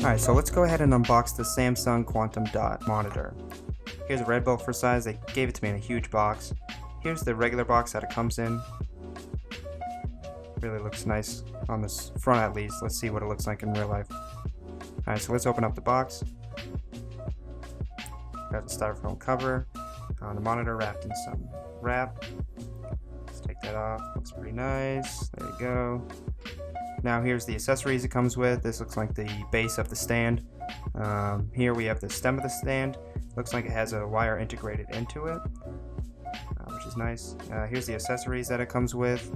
Alright, so let's go ahead and unbox the Samsung Quantum Dot monitor. Here's a Red Bull for size. They gave it to me in a huge box. Here's the regular box that it comes in. Really looks nice on this front at least. Let's see what it looks like in real life. Alright, so let's open up the box. Got the styrofoam cover. The monitor wrapped in some wrap. Let's take that off. Looks pretty nice. There you go. Now here's the accessories it comes with. This looks like the base of the stand. Here we have the stem of the stand. Looks like it has a wire integrated into it, which is nice. Here's the accessories that it comes with.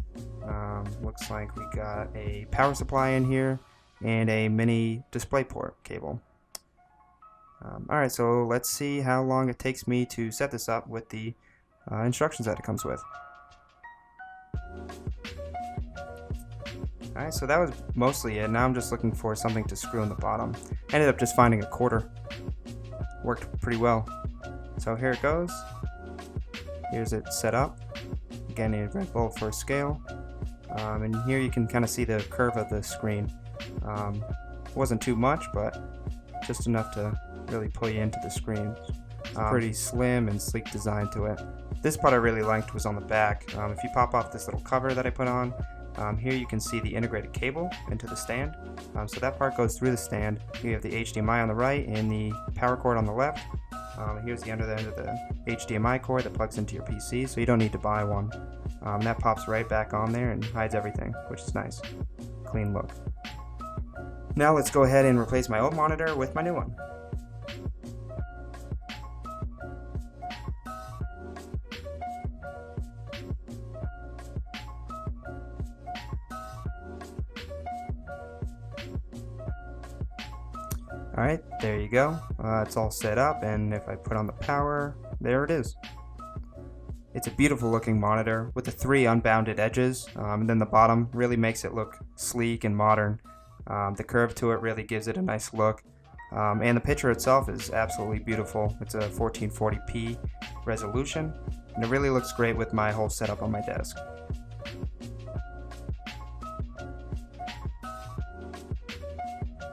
Looks like we got a power supply in here and a mini DisplayPort cable. Alright, so let's see how long it takes me to set this up with the instructions that it comes with. Alright, so that was mostly it. Now I'm just looking for something to screw in the bottom. Ended up just finding a quarter. Worked pretty well. So here it goes. Here's it set up. Again, a Red Bull for scale. And here you can kind of see the curve of the screen. Wasn't too much, but just enough to really pull you into the screen. Pretty slim and sleek design to it. This part I really liked was on the back. If you pop off this little cover that I put on, here you can see the integrated cable into the stand. So that part goes through the stand. You have the HDMI on the right and the power cord on the left. Here's the under the end of the HDMI cord that plugs into your PC, so you don't need to buy one. That pops right back on there and hides everything, which is nice. Clean look. Now let's go ahead and replace my old monitor with my new one. Alright, there you go. It's all set up, and if I put on the power, there it is. It's a beautiful looking monitor with the 3 unbounded edges, and then the bottom really makes it look sleek and modern. The curve to it really gives it a nice look, and the picture itself is absolutely beautiful. It's a 1440p resolution, and it really looks great with my whole setup on my desk.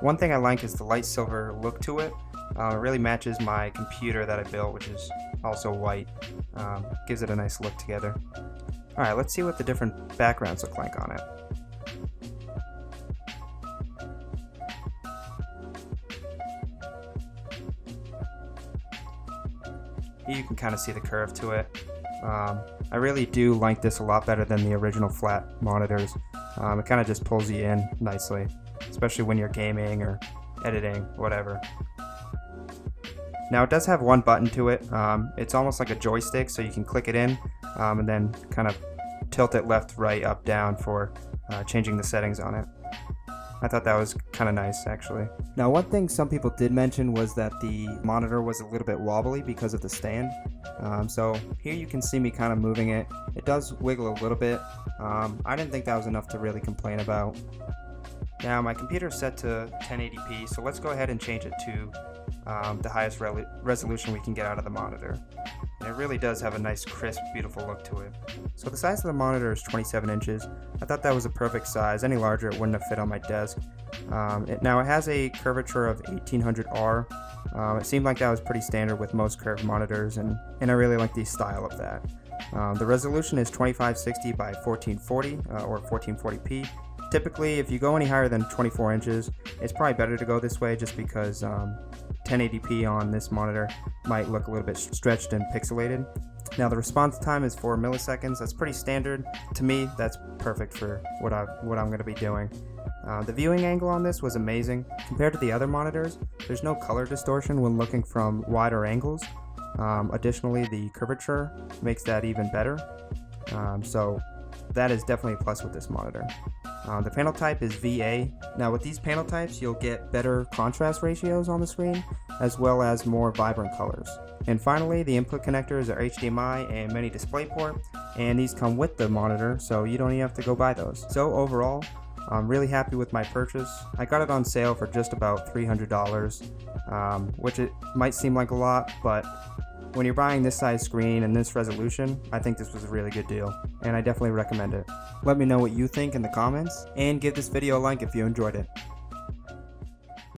One thing I like is the light silver look to it. It really matches my computer that I built, which is also white. Gives it a nice look together. Alright, let's see what the different backgrounds look like on it. Here you can kind of see the curve to it. I really do like this a lot better than the original flat monitors. It kind of just pulls you in nicely, especially when you're gaming or editing, whatever. Now it does have one button to it. It's almost like a joystick, so you can click it in and then kind of tilt it left, right, up, down for changing the settings on it. I thought that was kind of nice, actually. Now, one thing some people did mention was that the monitor was a little bit wobbly because of the stand. So here you can see me kind of moving it. It does wiggle a little bit. I didn't think that was enough to really complain about. Now my computer is set to 1080p, so let's go ahead and change it to the highest resolution we can get out of the monitor. And it really does have a nice, crisp, beautiful look to it. So the size of the monitor is 27 inches. I thought that was a perfect size. Any larger it wouldn't have fit on my desk. Now it has a curvature of 1800R. It seemed like that was pretty standard with most curved monitors, and I really like the style of that. The resolution is 2560 by 1440 or 1440p. Typically, if you go any higher than 24 inches, it's probably better to go this way just because 1080p on this monitor might look a little bit stretched and pixelated. Now the response time is 4 milliseconds. That's pretty standard. To me, that's perfect for what I'm going to be doing. The viewing angle on this was amazing. Compared to the other monitors, there's no color distortion when looking from wider angles. Additionally, the curvature makes that even better. So that is definitely a plus with this monitor. The panel type is VA. Now with these panel types, you'll get better contrast ratios on the screen, as well as more vibrant colors. And finally, the input connectors are HDMI and mini DisplayPort, and these come with the monitor, so you don't even have to go buy those. So overall, I'm really happy with my purchase. I got it on sale for just about $300, which it might seem like a lot, but when you're buying this size screen and this resolution, I think this was a really good deal, and I definitely recommend it. Let me know what you think in the comments, and give this video a like if you enjoyed it.